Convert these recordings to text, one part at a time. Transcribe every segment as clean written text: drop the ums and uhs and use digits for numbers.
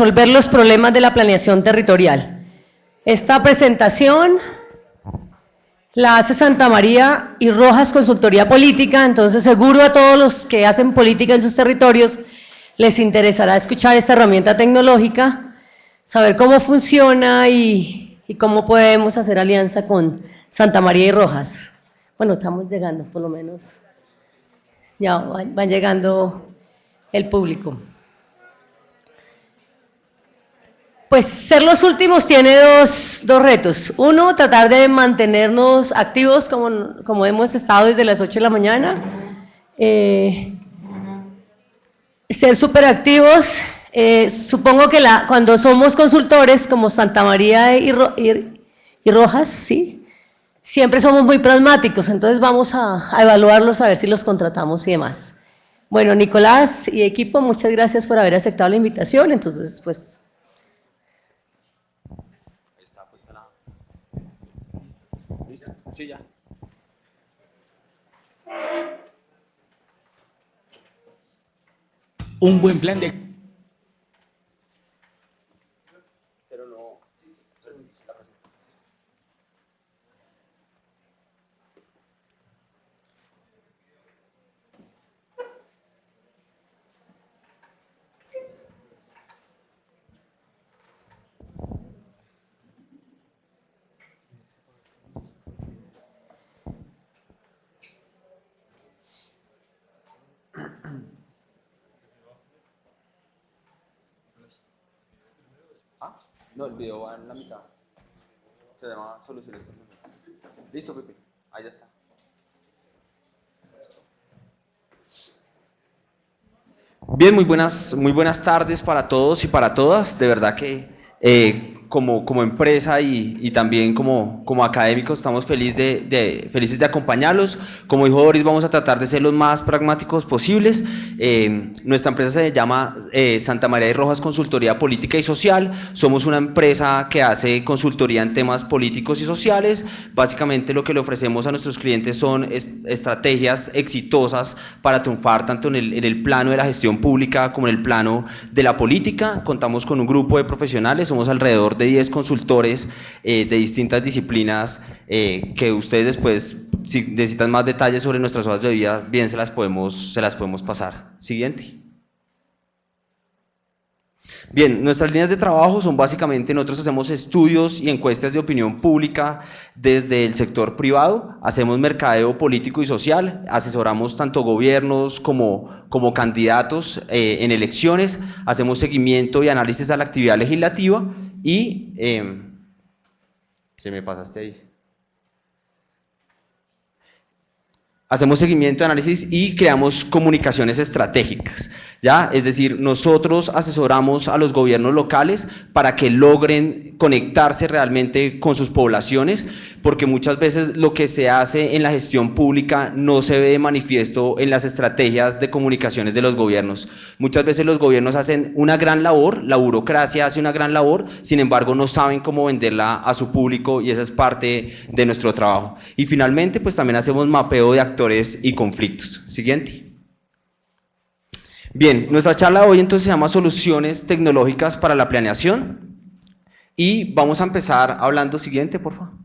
resolver los problemas de la planeación territorial. Esta presentación la hace Santa María y Rojas Consultoría Política, entonces seguro a todos los que hacen política en sus territorios les interesará escuchar esta herramienta tecnológica, saber cómo funciona y cómo podemos hacer alianza con Santa María y Rojas. Bueno, estamos llegando, por lo menos, ya van llegando el público. Pues ser los últimos tiene dos retos. Uno, tratar de mantenernos activos como hemos estado desde las 8 de la mañana. Ser súper activos. Supongo que cuando somos consultores como Santa María y Rojas, ¿sí? Siempre somos muy pragmáticos, entonces vamos a evaluarlos, a ver si los contratamos y demás. Bueno, Nicolás y equipo, muchas gracias por haber aceptado la invitación. Entonces, pues... ¿Listo? Sí, ya. Un buen plan de... Pero no... Sí, la presentación. No, el video va en la mitad. Se llama Soluciones Tecnológicas. Listo, Pepe. Ahí ya está. Bien, muy buenas tardes para todos y para todas. De verdad que como empresa y también como académicos estamos felices de acompañarlos. Como dijo Doris, vamos a tratar de ser los más pragmáticos posibles. Nuestra empresa se llama Santa María y Rojas Consultoría Política y Social. Somos una empresa que hace consultoría en temas políticos y sociales. Básicamente lo que le ofrecemos a nuestros clientes son estrategias exitosas para triunfar tanto en el plano de la gestión pública como en el plano de la política. Contamos con un grupo de profesionales, somos alrededor de 10 consultores de distintas disciplinas que ustedes después, si necesitan más detalles sobre nuestras hojas de vida, bien se las podemos pasar. Siguiente. Bien, nuestras líneas de trabajo son básicamente, nosotros hacemos estudios y encuestas de opinión pública desde el sector privado, hacemos mercadeo político y social, asesoramos tanto gobiernos como candidatos en elecciones, hacemos seguimiento y análisis a la actividad legislativa y... se me pasaste ahí. Hacemos seguimiento, análisis y creamos comunicaciones estratégicas, ¿ya? Es decir, nosotros asesoramos a los gobiernos locales para que logren conectarse realmente con sus poblaciones, porque muchas veces lo que se hace en la gestión pública no se ve de manifiesto en las estrategias de comunicaciones de los gobiernos. Muchas veces los gobiernos hacen una gran labor, la burocracia hace una gran labor, sin embargo no saben cómo venderla a su público y esa es parte de nuestro trabajo. Y finalmente, pues también hacemos mapeo de actores y conflictos. Siguiente. Bien, nuestra charla de hoy entonces se llama Soluciones Tecnológicas para la Planeación y vamos a empezar hablando, siguiente por favor.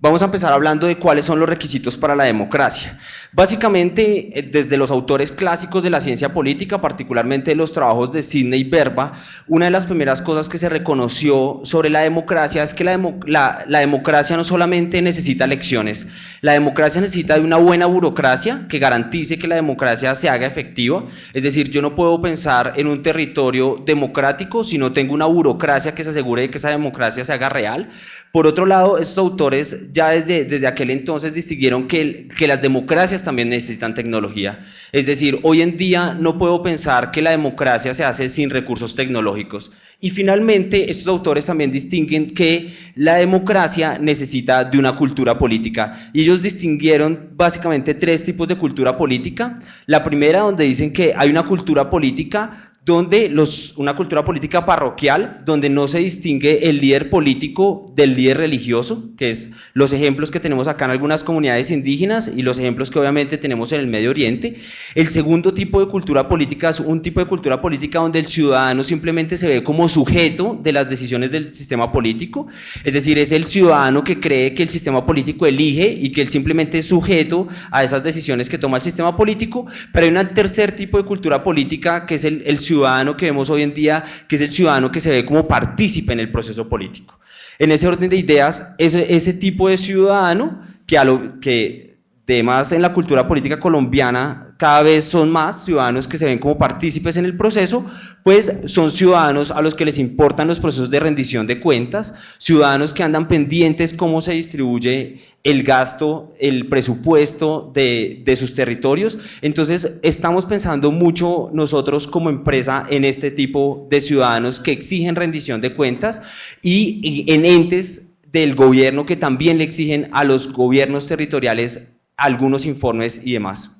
Vamos a empezar hablando de cuáles son los requisitos para la democracia. Básicamente, desde los autores clásicos de la ciencia política, particularmente los trabajos de Sidney Verba, una de las primeras cosas que se reconoció sobre la democracia es que la democracia no solamente necesita elecciones, la democracia necesita de una buena burocracia que garantice que la democracia se haga efectiva. Es decir, yo no puedo pensar en un territorio democrático si no tengo una burocracia que se asegure de que esa democracia se haga real. Por otro lado, estos autores ya desde aquel entonces distinguieron que las democracias también necesitan tecnología. Es decir, hoy en día no puedo pensar que la democracia se hace sin recursos tecnológicos. Y finalmente, estos autores también distinguen que la democracia necesita de una cultura política. Y ellos distinguieron básicamente 3 tipos de cultura política. La primera, donde dicen que hay una cultura política donde una cultura política parroquial, donde no se distingue el líder político del líder religioso, que es los ejemplos que tenemos acá en algunas comunidades indígenas y los ejemplos que obviamente tenemos en el Medio Oriente. El segundo tipo de cultura política es un tipo de cultura política donde el ciudadano simplemente se ve como sujeto de las decisiones del sistema político, es decir, es el ciudadano que cree que el sistema político elige y que él simplemente es sujeto a esas decisiones que toma el sistema político. Pero hay un tercer tipo de cultura política que es el ciudadano que vemos hoy en día, que es el ciudadano que se ve como partícipe en el proceso político. En ese orden de ideas, ese tipo de ciudadano, que además en la cultura política colombiana cada vez son más ciudadanos que se ven como partícipes en el proceso, pues son ciudadanos a los que les importan los procesos de rendición de cuentas, ciudadanos que andan pendientes cómo se distribuye el gasto, el presupuesto de sus territorios. Entonces estamos pensando mucho nosotros como empresa en este tipo de ciudadanos que exigen rendición de cuentas y en entes del gobierno que también le exigen a los gobiernos territoriales algunos informes y demás.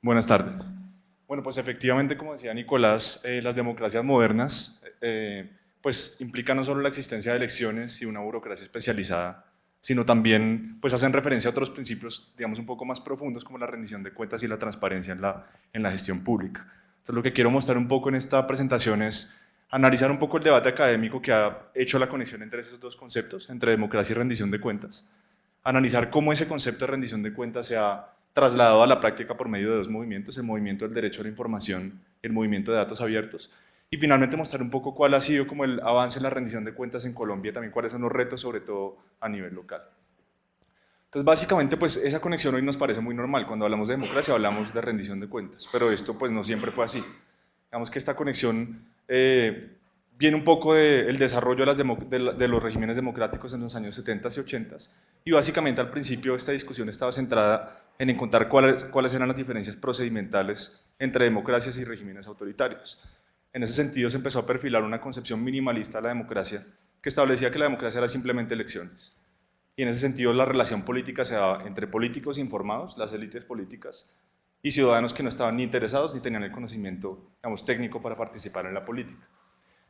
Buenas tardes. Bueno, pues efectivamente, como decía Nicolás, las democracias modernas pues implican no solo la existencia de elecciones y una burocracia especializada, sino también pues hacen referencia a otros principios, digamos, un poco más profundos, como la rendición de cuentas y la transparencia en la gestión pública. Entonces, lo que quiero mostrar un poco en esta presentación es analizar un poco el debate académico que ha hecho la conexión entre esos dos conceptos, entre democracia y rendición de cuentas, analizar cómo ese concepto de rendición de cuentas se ha trasladado a la práctica por medio de dos movimientos, el movimiento del derecho a la información y el movimiento de datos abiertos, y finalmente mostrar un poco cuál ha sido como el avance en la rendición de cuentas en Colombia y también cuáles son los retos, sobre todo a nivel local. Entonces, básicamente, pues esa conexión hoy nos parece muy normal. Cuando hablamos de democracia hablamos de rendición de cuentas, pero esto pues no siempre fue así. Digamos que esta conexión viene un poco del desarrollo de los regímenes democráticos en los años 70 y 80, y básicamente al principio esta discusión estaba centrada en encontrar cuáles eran las diferencias procedimentales entre democracias y regímenes autoritarios. En ese sentido se empezó a perfilar una concepción minimalista de la democracia que establecía que la democracia era simplemente elecciones. Y en ese sentido la relación política se daba entre políticos informados, las élites políticas, y ciudadanos que no estaban ni interesados ni tenían el conocimiento, digamos, técnico para participar en la política.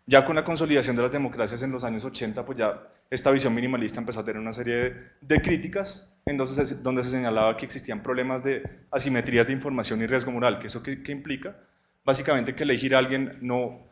Ya con la consolidación de las democracias en los años 80, pues ya esta visión minimalista empezó a tener una serie de críticas donde se señalaba que existían problemas de asimetrías de información y riesgo moral, que eso qué implica, básicamente que elegir a alguien no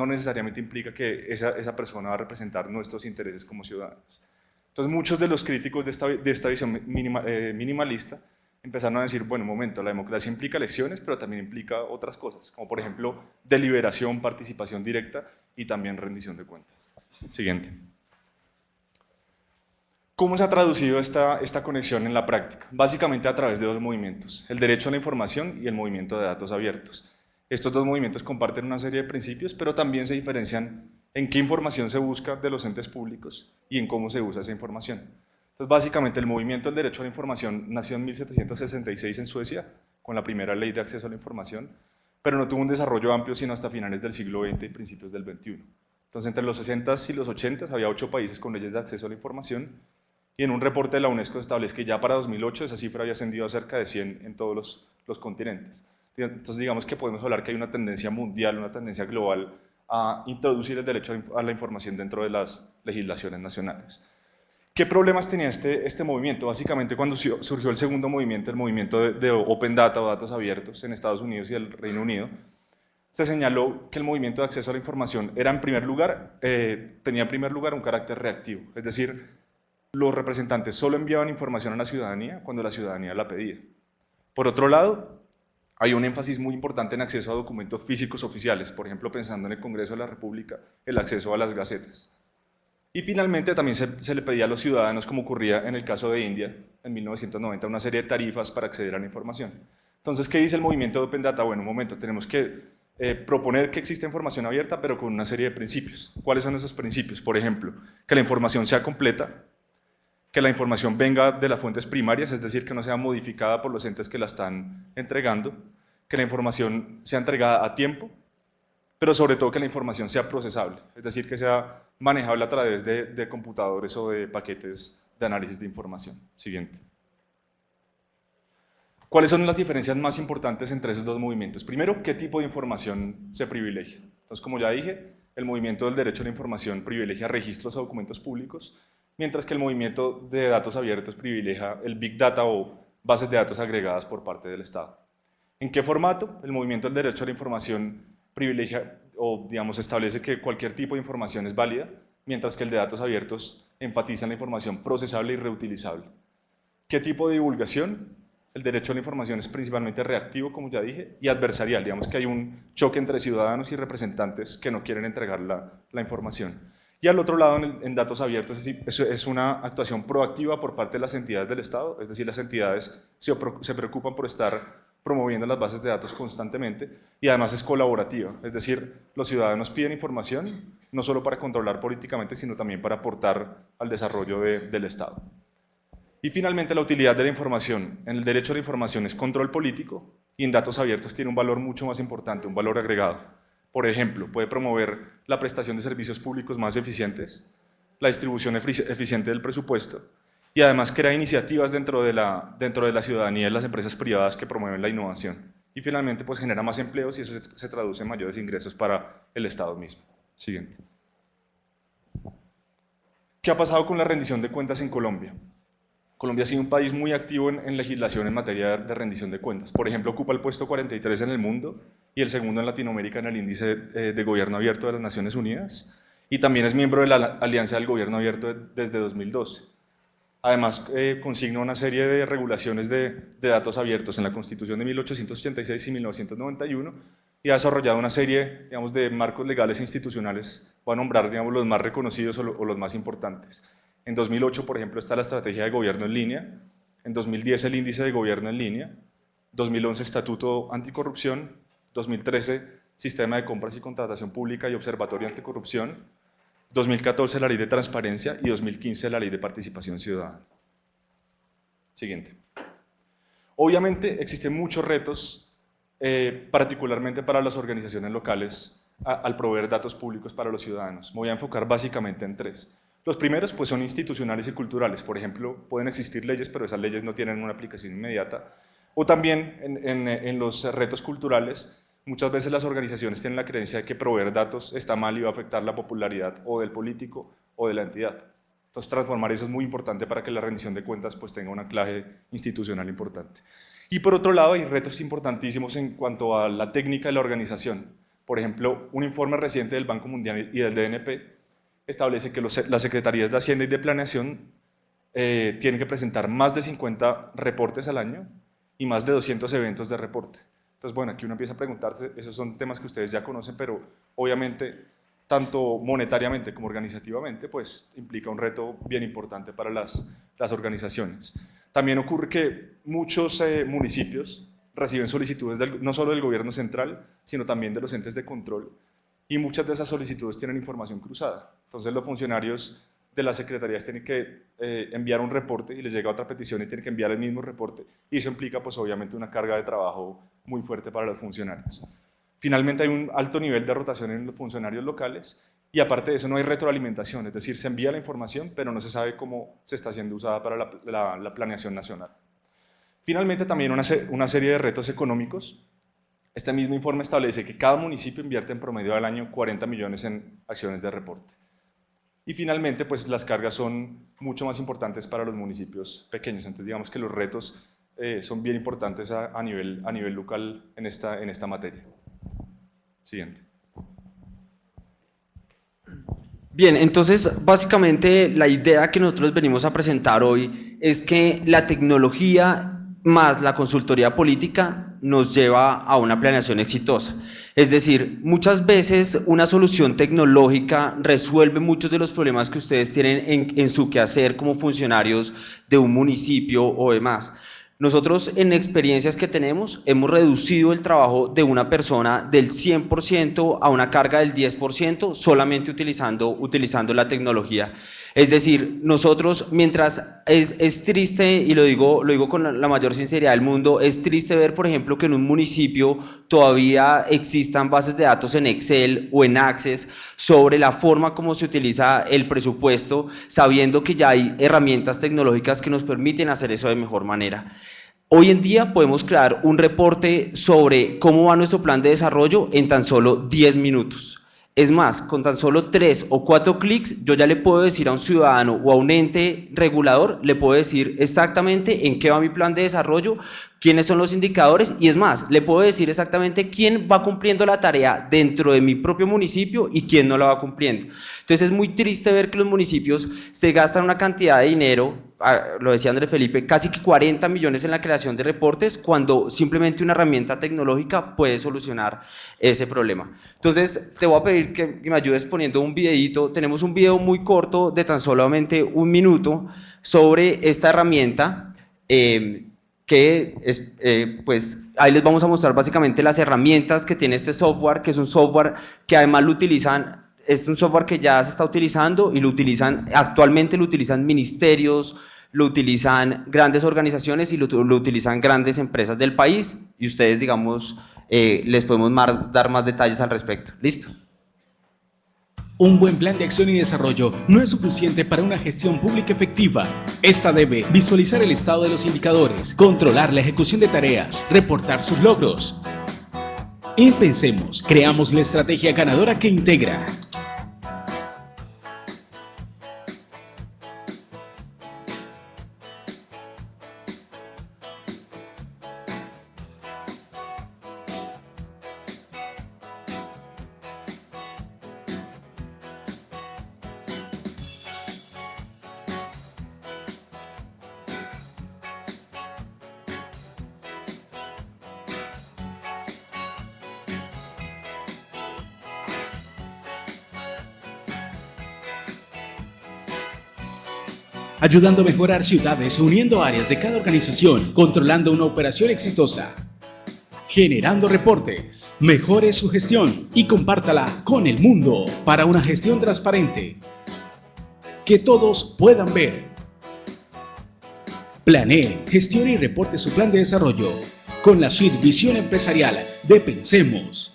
necesariamente implica que esa persona va a representar nuestros intereses como ciudadanos. Entonces muchos de los críticos de esta visión minimalista empezaron a decir, bueno, un momento, la democracia implica elecciones, pero también implica otras cosas, como por ejemplo deliberación, participación directa y también rendición de cuentas. Siguiente. ¿Cómo se ha traducido esta conexión en la práctica? Básicamente a través de dos movimientos, el derecho a la información y el movimiento de datos abiertos. Estos dos movimientos comparten una serie de principios, pero también se diferencian en qué información se busca de los entes públicos y en cómo se usa esa información. Entonces, básicamente, el movimiento del derecho a la información nació en 1766 en Suecia, con la primera ley de acceso a la información, pero no tuvo un desarrollo amplio sino hasta finales del siglo XX y principios del XXI. Entonces, entre los 60s y los 80s había 8 países con leyes de acceso a la información, y en un reporte de la UNESCO se establece que ya para 2008 esa cifra había ascendido a cerca de 100 en todos los continentes. Entonces, digamos que podemos hablar que hay una tendencia mundial, una tendencia global a introducir el derecho a la información dentro de las legislaciones nacionales. ¿Qué problemas tenía este movimiento? Básicamente, cuando surgió el segundo movimiento, el movimiento de Open Data o datos abiertos en Estados Unidos y el Reino Unido, se señaló que el movimiento de acceso a la información era tenía en primer lugar un carácter reactivo, es decir, los representantes solo enviaban información a la ciudadanía cuando la ciudadanía la pedía. Por otro lado, hay un énfasis muy importante en acceso a documentos físicos oficiales, por ejemplo, pensando en el Congreso de la República, el acceso a las gacetas. Y finalmente también se le pedía a los ciudadanos, como ocurría en el caso de India en 1990, una serie de tarifas para acceder a la información. Entonces, ¿qué dice el movimiento de Open Data? Bueno, un momento, tenemos que proponer que exista información abierta, pero con una serie de principios. ¿Cuáles son esos principios? Por ejemplo, que la información sea completa, que la información venga de las fuentes primarias, es decir, que no sea modificada por los entes que la están entregando, que la información sea entregada a tiempo, pero sobre todo que la información sea procesable, es decir, que sea manejable a través de computadores o de paquetes de análisis de información. Siguiente. ¿Cuáles son las diferencias más importantes entre esos dos movimientos? Primero, ¿qué tipo de información se privilegia? Entonces, como ya dije, el movimiento del derecho a la información privilegia registros o documentos públicos, mientras que el movimiento de datos abiertos privilegia el Big Data o bases de datos agregadas por parte del Estado. ¿En qué formato? El movimiento del derecho a la información privilegia o, digamos, establece que cualquier tipo de información es válida, mientras que el de datos abiertos enfatiza en la información procesable y reutilizable. ¿Qué tipo de divulgación? El derecho a la información es principalmente reactivo, como ya dije, y adversarial. Digamos que hay un choque entre ciudadanos y representantes que no quieren entregar la información. Y al otro lado, en datos abiertos, es una actuación proactiva por parte de las entidades del Estado, es decir, las entidades se preocupan por estar promoviendo las bases de datos constantemente y además es colaborativa, es decir, los ciudadanos piden información no solo para controlar políticamente, sino también para aportar al desarrollo del Estado. Y finalmente, la utilidad de la información. En el derecho a la información es control político y en datos abiertos tiene un valor mucho más importante, un valor agregado. Por ejemplo, puede promover la prestación de servicios públicos más eficientes, la distribución eficiente del presupuesto y además crea iniciativas dentro de la ciudadanía y las empresas privadas que promueven la innovación. Y finalmente, pues genera más empleos y eso se traduce en mayores ingresos para el Estado mismo. Siguiente. ¿Qué ha pasado con la rendición de cuentas en Colombia? Colombia ha sido un país muy activo en legislación en materia de rendición de cuentas. Por ejemplo, ocupa el puesto 43 en el mundo y el segundo en Latinoamérica en el índice de gobierno abierto de las Naciones Unidas y también es miembro de la Alianza del Gobierno Abierto desde 2012. Además, consigna una serie de regulaciones de datos abiertos en la Constitución de 1886 y 1991 y ha desarrollado una serie, digamos, de marcos legales e institucionales, voy a nombrar, digamos, los más reconocidos o los más importantes. En 2008, por ejemplo, está la Estrategia de Gobierno en Línea, en 2010 el Índice de Gobierno en Línea, 2011 Estatuto Anticorrupción, 2013 Sistema de Compras y Contratación Pública y Observatorio Anticorrupción, 2014 la Ley de Transparencia y 2015 la Ley de Participación Ciudadana. Siguiente. Obviamente existen muchos retos, particularmente para las organizaciones locales, al proveer datos públicos para los ciudadanos. Me voy a enfocar básicamente en tres. Los primeros pues, son institucionales y culturales. Por ejemplo, pueden existir leyes, pero esas leyes no tienen una aplicación inmediata. O también en los retos culturales, muchas veces las organizaciones tienen la creencia de que proveer datos está mal y va a afectar la popularidad o del político o de la entidad. Entonces, transformar eso es muy importante para que la rendición de cuentas pues, tenga un anclaje institucional importante. Y por otro lado, hay retos importantísimos en cuanto a la técnica de la organización. Por ejemplo, un informe reciente del Banco Mundial y del DNP establece que las Secretarías de Hacienda y de Planeación tienen que presentar más de 50 reportes al año y más de 200 eventos de reporte. Entonces, bueno, aquí uno empieza a preguntarse, esos son temas que ustedes ya conocen, pero obviamente, tanto monetariamente como organizativamente, pues implica un reto bien importante para las organizaciones. También ocurre que muchos municipios reciben solicitudes no solo del gobierno central, sino también de los entes de control, y muchas de esas solicitudes tienen información cruzada. Entonces los funcionarios de las secretarías tienen que enviar un reporte y les llega otra petición y tienen que enviar el mismo reporte y eso implica pues obviamente una carga de trabajo muy fuerte para los funcionarios. Finalmente hay un alto nivel de rotación en los funcionarios locales y aparte de eso no hay retroalimentación, es decir, se envía la información pero no se sabe cómo se está siendo usada para la planeación nacional. Finalmente también una serie de retos económicos. Este mismo informe establece que cada municipio invierte en promedio al año 40 millones en acciones de reporte. Y finalmente, pues las cargas son mucho más importantes para los municipios pequeños. Entonces, digamos que los retos son bien importantes a nivel local en esta materia. Siguiente. Bien, entonces, básicamente la idea que nosotros venimos a presentar hoy es que la tecnología más la consultoría política nos lleva a una planeación exitosa. Es decir, muchas veces una solución tecnológica resuelve muchos de los problemas que ustedes tienen en su quehacer como funcionarios de un municipio o demás. Nosotros en experiencias que tenemos hemos reducido el trabajo de una persona del 100% a una carga del 10% solamente utilizando la tecnología. Es decir, nosotros mientras es triste, y lo digo con la mayor sinceridad del mundo, es triste ver por ejemplo que en un municipio todavía existan bases de datos en Excel o en Access sobre la forma como se utiliza el presupuesto, sabiendo que ya hay herramientas tecnológicas que nos permiten hacer eso de mejor manera. Hoy en día podemos crear un reporte sobre cómo va nuestro plan de desarrollo en tan solo 10 minutos. Es más, con tan solo 3 o 4 clics, yo ya le puedo decir a un ciudadano o a un ente regulador, le puedo decir exactamente en qué va mi plan de desarrollo, quiénes son los indicadores y es más, le puedo decir exactamente quién va cumpliendo la tarea dentro de mi propio municipio y quién no la va cumpliendo. Entonces es muy triste ver que los municipios se gastan una cantidad de dinero, lo decía Andrés Felipe, casi que 40 millones en la creación de reportes cuando simplemente una herramienta tecnológica puede solucionar ese problema. Entonces te voy a pedir que me ayudes poniendo un videito. Tenemos un video muy corto de tan solamente 1 minuto sobre esta herramienta que es, pues ahí les vamos a mostrar básicamente las herramientas que tiene este software, que es un software que además lo utilizan, es un software que ya se está utilizando y lo utilizan, actualmente lo utilizan ministerios, lo utilizan grandes organizaciones y lo utilizan grandes empresas del país y ustedes, digamos, les podemos dar más detalles al respecto. ¿Listo? Un buen plan de acción y desarrollo no es suficiente para una gestión pública efectiva. Esta debe visualizar el estado de los indicadores, controlar la ejecución de tareas, reportar sus logros. En Pensemos, creamos la estrategia ganadora que integra. Ayudando a mejorar ciudades, uniendo áreas de cada organización, controlando una operación exitosa. Generando reportes. Mejore su gestión y compártala con el mundo para una gestión transparente que todos puedan ver. Planee, gestione y reporte su plan de desarrollo con la suite Visión Empresarial de Pensemos.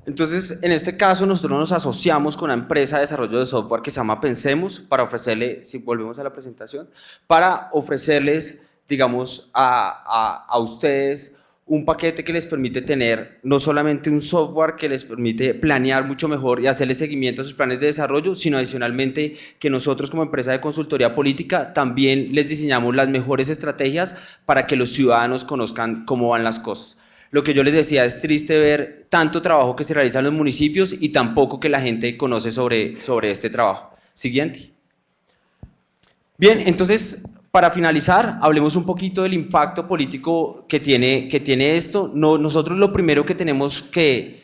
Entonces, en este caso, nosotros nos asociamos con una empresa de desarrollo de software que se llama Pensemos para ofrecerle, si volvemos a la presentación, para ofrecerles, digamos, a ustedes un paquete que les permite tener no solamente un software que les permite planear mucho mejor y hacerle seguimiento a sus planes de desarrollo, sino adicionalmente que nosotros como empresa de consultoría política también les diseñamos las mejores estrategias para que los ciudadanos conozcan cómo van las cosas. Lo que yo les decía, es triste ver tanto trabajo que se realiza en los municipios y tan poco que la gente conoce sobre este trabajo. Siguiente. Bien, entonces, para finalizar, hablemos un poquito del impacto político que tiene esto. Nosotros lo primero que tenemos que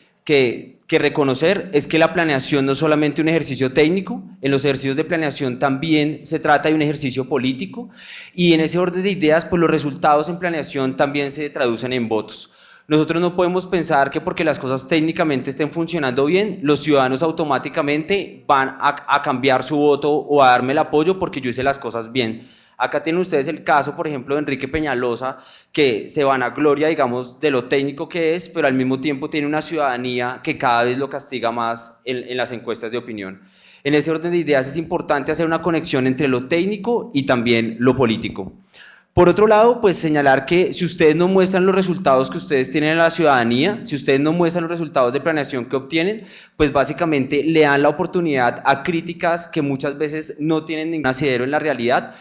reconocer es que la planeación no es solamente un ejercicio técnico, en los ejercicios de planeación también se trata de un ejercicio político y en ese orden de ideas, pues los resultados en planeación también se traducen en votos. Nosotros no podemos pensar que porque las cosas técnicamente estén funcionando bien, los ciudadanos automáticamente van a cambiar su voto o a darme el apoyo porque yo hice las cosas bien. Acá tienen ustedes el caso, por ejemplo, de Enrique Peñalosa, que se vanagloria, digamos, de lo técnico que es, pero al mismo tiempo tiene una ciudadanía que cada vez lo castiga más en las encuestas de opinión. En ese orden de ideas es importante hacer una conexión entre lo técnico y también lo político. Por otro lado, pues señalar que si ustedes no muestran los resultados que ustedes tienen en la ciudadanía, si ustedes no muestran los resultados de planeación que obtienen, pues básicamente le dan la oportunidad a críticas que muchas veces no tienen ningún asidero en la realidad.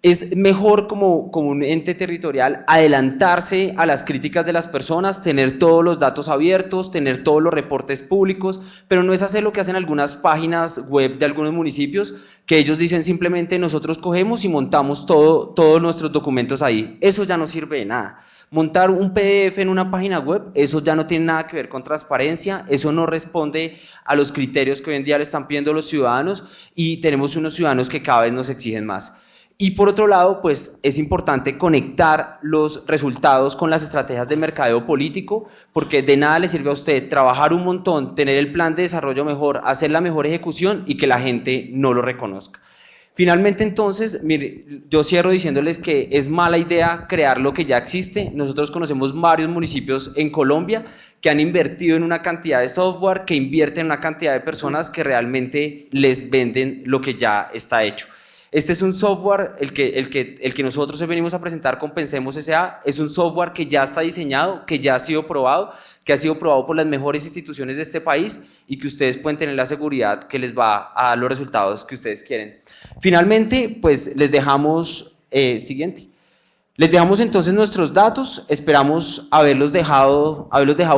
Es mejor como un ente territorial adelantarse a las críticas de las personas, tener todos los datos abiertos, tener todos los reportes públicos, pero no es hacer lo que hacen algunas páginas web de algunos municipios, que ellos dicen simplemente nosotros cogemos y montamos todos nuestros documentos ahí. Eso ya no sirve de nada. Montar un PDF en una página web, eso ya no tiene nada que ver con transparencia, eso no responde a los criterios que hoy en día le están pidiendo los ciudadanos y tenemos unos ciudadanos que cada vez nos exigen más. Y por otro lado, pues es importante conectar los resultados con las estrategias de mercadeo político, porque de nada le sirve a usted trabajar un montón, tener el plan de desarrollo mejor, hacer la mejor ejecución y que la gente no lo reconozca. Finalmente, entonces, mire, yo cierro diciéndoles que es mala idea crear lo que ya existe. Nosotros conocemos varios municipios en Colombia que han invertido en una cantidad de software, que invierten en una cantidad de personas que realmente les venden lo que ya está hecho. Este es un software, el que nosotros venimos a presentar con Pensemos S.A., es un software que ya está diseñado, que ya ha sido probado, que ha sido probado por las mejores instituciones de este país y que ustedes pueden tener la seguridad que les va a dar los resultados que ustedes quieren. Finalmente, pues les dejamos, siguiente. Les dejamos entonces nuestros datos, esperamos haberlos dejado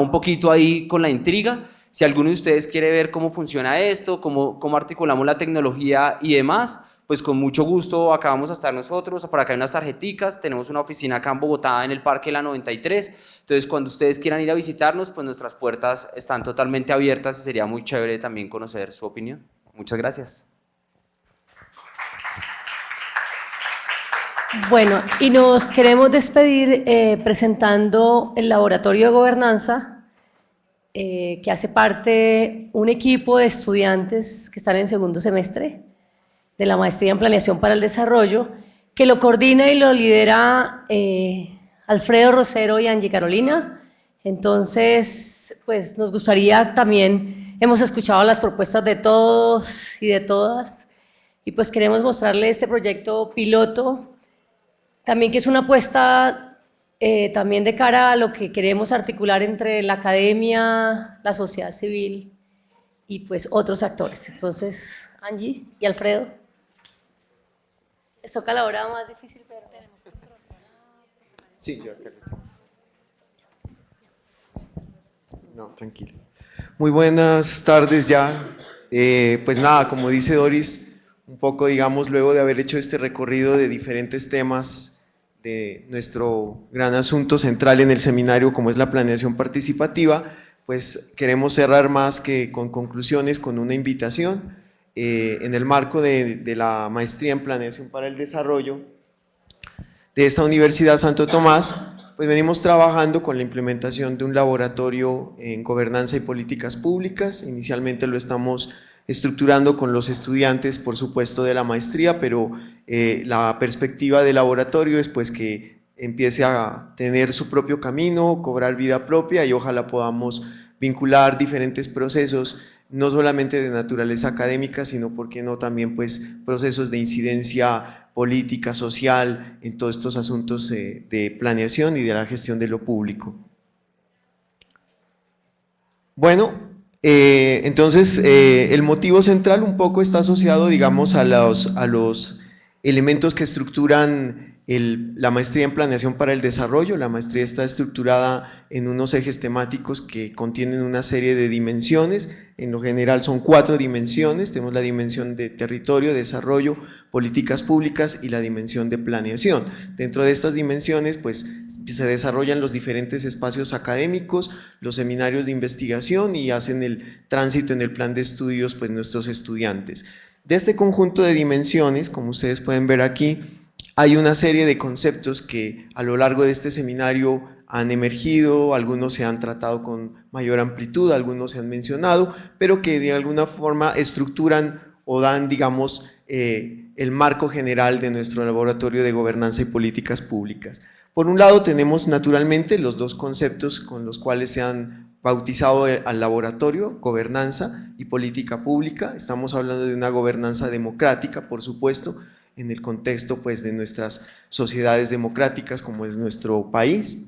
un poquito ahí con la intriga. Si alguno de ustedes quiere ver cómo funciona esto, cómo articulamos la tecnología y demás, pues con mucho gusto acá vamos a estar nosotros. Por acá hay unas tarjeticas, tenemos una oficina acá en Bogotá en el Parque La 93, entonces cuando ustedes quieran ir a visitarnos, pues nuestras puertas están totalmente abiertas y sería muy chévere también conocer su opinión. Muchas gracias. Bueno, y nos queremos despedir presentando el Laboratorio de Gobernanza, que hace parte un equipo de estudiantes que están en segundo semestre de la Maestría en Planeación para el Desarrollo, que lo coordina y lo lidera Alfredo Rosero y Angie Carolina. Entonces, pues nos gustaría también, hemos escuchado las propuestas de todos y de todas, y pues queremos mostrarle este proyecto piloto, también que es una apuesta también de cara a lo que queremos articular entre la academia, la sociedad civil y pues otros actores. Entonces, Angie y Alfredo. Les toca la hora más difícil, pero tenemos otro. Sí, yo acá. No, tranquilo. Muy buenas tardes ya. Pues nada, como dice Doris, un poco, digamos, luego de haber hecho este recorrido de diferentes temas de nuestro gran asunto central en el seminario, como es la planeación participativa, pues queremos cerrar más que con conclusiones, con una invitación. En el marco de la Maestría en Planeación para el Desarrollo de esta Universidad Santo Tomás, pues venimos trabajando con la implementación de un laboratorio en gobernanza y políticas públicas. Inicialmente lo estamos estructurando con los estudiantes, por supuesto, de la maestría, pero la perspectiva del laboratorio es pues que empiece a tener su propio camino, cobrar vida propia y ojalá podamos vincular diferentes procesos, no solamente de naturaleza académica, sino, por qué no, también pues procesos de incidencia política, social, en todos estos asuntos de planeación y de la gestión de lo público. Bueno, entonces el motivo central un poco está asociado, digamos, a los elementos que estructuran la maestría en planeación para el desarrollo. La maestría está estructurada en unos ejes temáticos que contienen una serie de dimensiones. En lo general son 4 dimensiones. Tenemos la dimensión de territorio, desarrollo, políticas públicas y la dimensión de planeación. Dentro de estas dimensiones pues se desarrollan los diferentes espacios académicos, los seminarios de investigación y hacen el tránsito en el plan de estudios pues nuestros estudiantes. De este conjunto de dimensiones, como ustedes pueden ver aquí, hay una serie de conceptos que a lo largo de este seminario han emergido, algunos se han tratado con mayor amplitud, algunos se han mencionado, pero que de alguna forma estructuran o dan, digamos, el marco general de nuestro laboratorio de gobernanza y políticas públicas. Por un lado tenemos naturalmente los 2 conceptos con los cuales se han bautizado al laboratorio, gobernanza y política pública. Estamos hablando de una gobernanza democrática, por supuesto, en el contexto pues de nuestras sociedades democráticas como es nuestro país.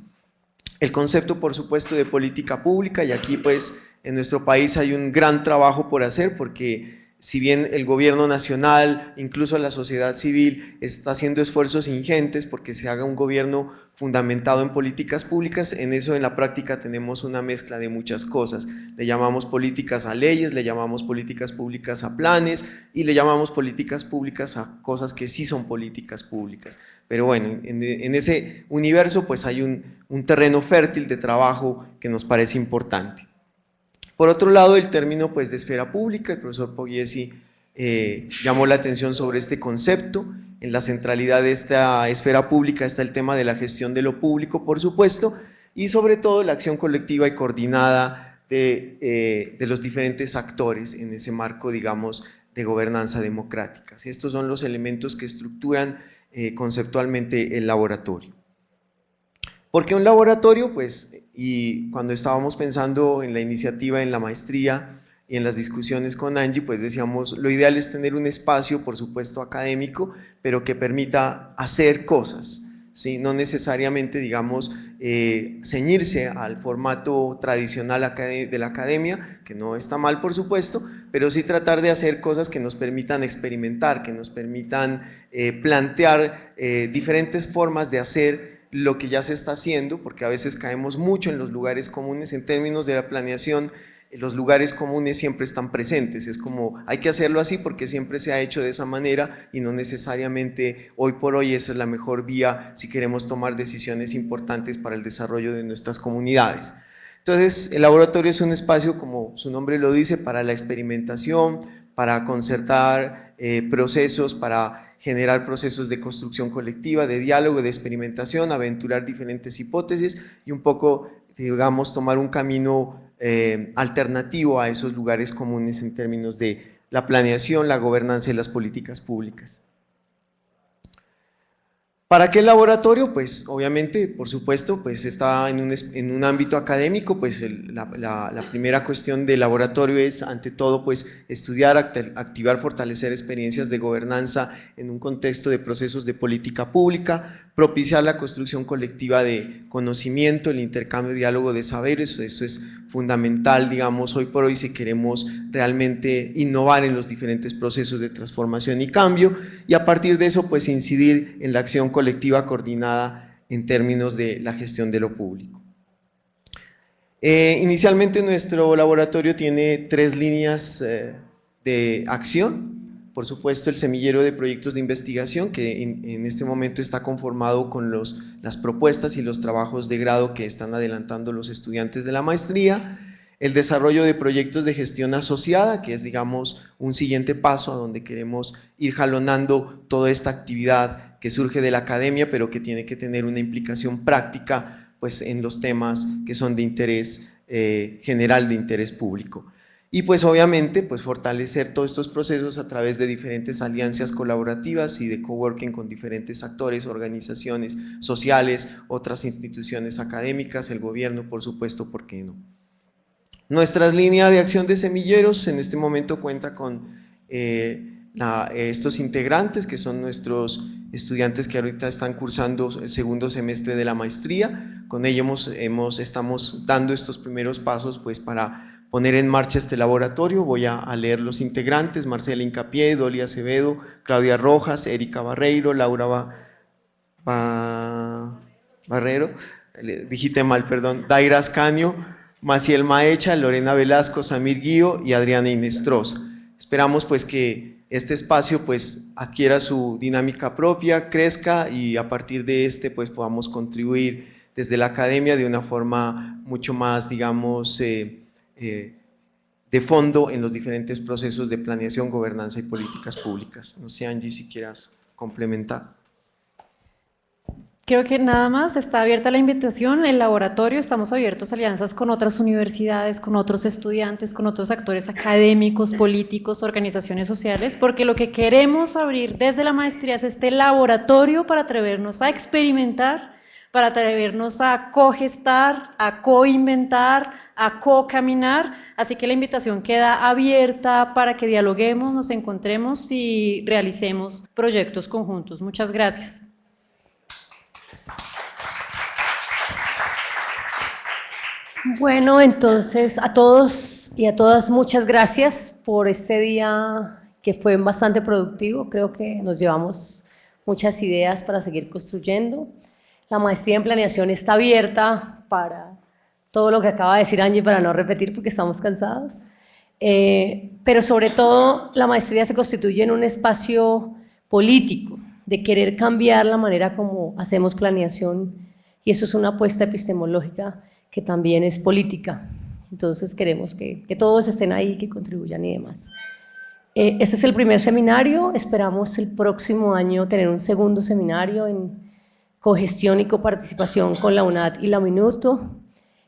El concepto, por supuesto, de política pública, y aquí pues en nuestro país hay un gran trabajo por hacer, porque si bien el gobierno nacional, incluso la sociedad civil, está haciendo esfuerzos ingentes porque se haga un gobierno fundamentado en políticas públicas, en eso en la práctica tenemos una mezcla de muchas cosas. Le llamamos políticas a leyes, le llamamos políticas públicas a planes y le llamamos políticas públicas a cosas que sí son políticas públicas. Pero bueno, en ese universo pues hay un terreno fértil de trabajo que nos parece importante. Por otro lado, el término pues, de esfera pública, el profesor Pugliesi llamó la atención sobre este concepto. En la centralidad de esta esfera pública está el tema de la gestión de lo público, por supuesto, y sobre todo la acción colectiva y coordinada de los diferentes actores en ese marco, digamos, de gobernanza democrática. Estos son los elementos que estructuran conceptualmente el laboratorio. ¿Por qué un laboratorio? Pues, y cuando estábamos pensando en la iniciativa en la maestría, y en las discusiones con Angie, pues decíamos, lo ideal es tener un espacio, por supuesto, académico, pero que permita hacer cosas, ¿sí? No necesariamente, digamos, ceñirse al formato tradicional de la academia, que no está mal, por supuesto, pero sí tratar de hacer cosas que nos permitan experimentar, que nos permitan plantear diferentes formas de hacer lo que ya se está haciendo, porque a veces caemos mucho en los lugares comunes en términos de la planeación. Los lugares comunes siempre están presentes, es como hay que hacerlo así porque siempre se ha hecho de esa manera y no necesariamente hoy por hoy esa es la mejor vía si queremos tomar decisiones importantes para el desarrollo de nuestras comunidades. Entonces, el laboratorio es un espacio, como su nombre lo dice, para la experimentación, para concertar procesos, para generar procesos de construcción colectiva, de diálogo, de experimentación, aventurar diferentes hipótesis y un poco, digamos, tomar un camino alternativo a esos lugares comunes en términos de la planeación, la gobernanza y las políticas públicas. ¿Para qué el laboratorio? Pues obviamente, por supuesto, pues está en un ámbito académico, pues la primera cuestión del laboratorio es ante todo pues estudiar, activar, fortalecer experiencias de gobernanza en un contexto de procesos de política pública, propiciar la construcción colectiva de conocimiento, el intercambio y diálogo de saberes, eso es fundamental, digamos, hoy por hoy si queremos realmente innovar en los diferentes procesos de transformación y cambio, y a partir de eso pues incidir en la acción colectiva coordinada en términos de la gestión de lo público. Inicialmente nuestro laboratorio tiene 3 líneas de acción. Por supuesto, el semillero de proyectos de investigación, que en este momento está conformado con las propuestas y los trabajos de grado que están adelantando los estudiantes de la maestría, el desarrollo de proyectos de gestión asociada, que es, digamos, un siguiente paso a donde queremos ir jalonando toda esta actividad que surge de la academia, pero que tiene que tener una implicación práctica pues, en los temas que son de interés general, de interés público. Y pues obviamente pues fortalecer todos estos procesos a través de diferentes alianzas colaborativas y de coworking con diferentes actores, organizaciones sociales, otras instituciones académicas, el gobierno, por supuesto, ¿por qué no? Nuestra línea de acción de semilleros en este momento cuenta con estos integrantes que son nuestros estudiantes que ahorita están cursando el segundo semestre de la maestría. Con ellos estamos dando estos primeros pasos pues para poner en marcha este laboratorio. Voy a leer los integrantes: Marcela Incapié, Dolly Acevedo, Claudia Rojas, Erika Barreiro, Laura Barrero, dijiste mal, perdón, Daira Ascanio, Maciel Maecha, Lorena Velasco, Samir Guío y Adriana Inestros. Esperamos pues que este espacio pues adquiera su dinámica propia, crezca y a partir de este pues podamos contribuir desde la academia de una forma mucho más, digamos, de fondo en los diferentes procesos de planeación, gobernanza y políticas públicas. No sé, Angie, si quieras complementar. Creo que nada más, está abierta la invitación, el laboratorio, estamos abiertos a alianzas con otras universidades, con otros estudiantes, con otros actores académicos, políticos, organizaciones sociales, porque lo que queremos abrir desde la maestría es este laboratorio para atrevernos a experimentar, para atrevernos a cogestar, a coinventar, a co-caminar, así que la invitación queda abierta para que dialoguemos, nos encontremos y realicemos proyectos conjuntos. Muchas gracias. Bueno, entonces a todos y a todas muchas gracias por este día que fue bastante productivo. Creo que nos llevamos muchas ideas para seguir construyendo. La maestría en planeación está abierta para todo lo que acaba de decir Angie, para no repetir porque estamos cansados. Pero sobre todo la maestría se constituye en un espacio político, de querer cambiar la manera como hacemos planeación, y eso es una apuesta epistemológica que también es política. Entonces queremos que todos estén ahí, que contribuyan y demás. Este es el primer seminario, esperamos el próximo año tener un segundo seminario en cogestión y coparticipación con la UNAD y la Minuto,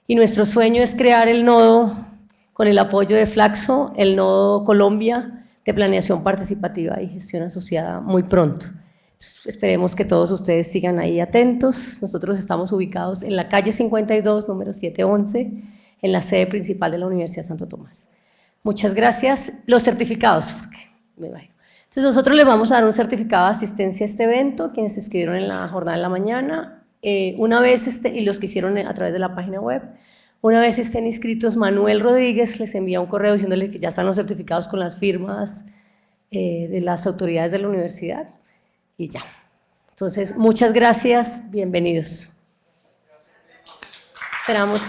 y nuestro sueño es crear el nodo, con el apoyo de Flaxo, el nodo Colombia de planeación participativa y gestión asociada muy pronto. Entonces, esperemos que todos ustedes sigan ahí atentos. Nosotros estamos ubicados en la calle 52, número 711, en la sede principal de la Universidad Santo Tomás. Muchas gracias. Los certificados, porque me imagino. Entonces nosotros les vamos a dar un certificado de asistencia a este evento, quienes se inscribieron en la jornada de la mañana. Una vez, y los que hicieron a través de la página web, una vez estén inscritos, Manuel Rodríguez les envía un correo diciéndole que ya están los certificados con las firmas de las autoridades de la universidad y ya. Entonces, muchas gracias, bienvenidos. Esperamos.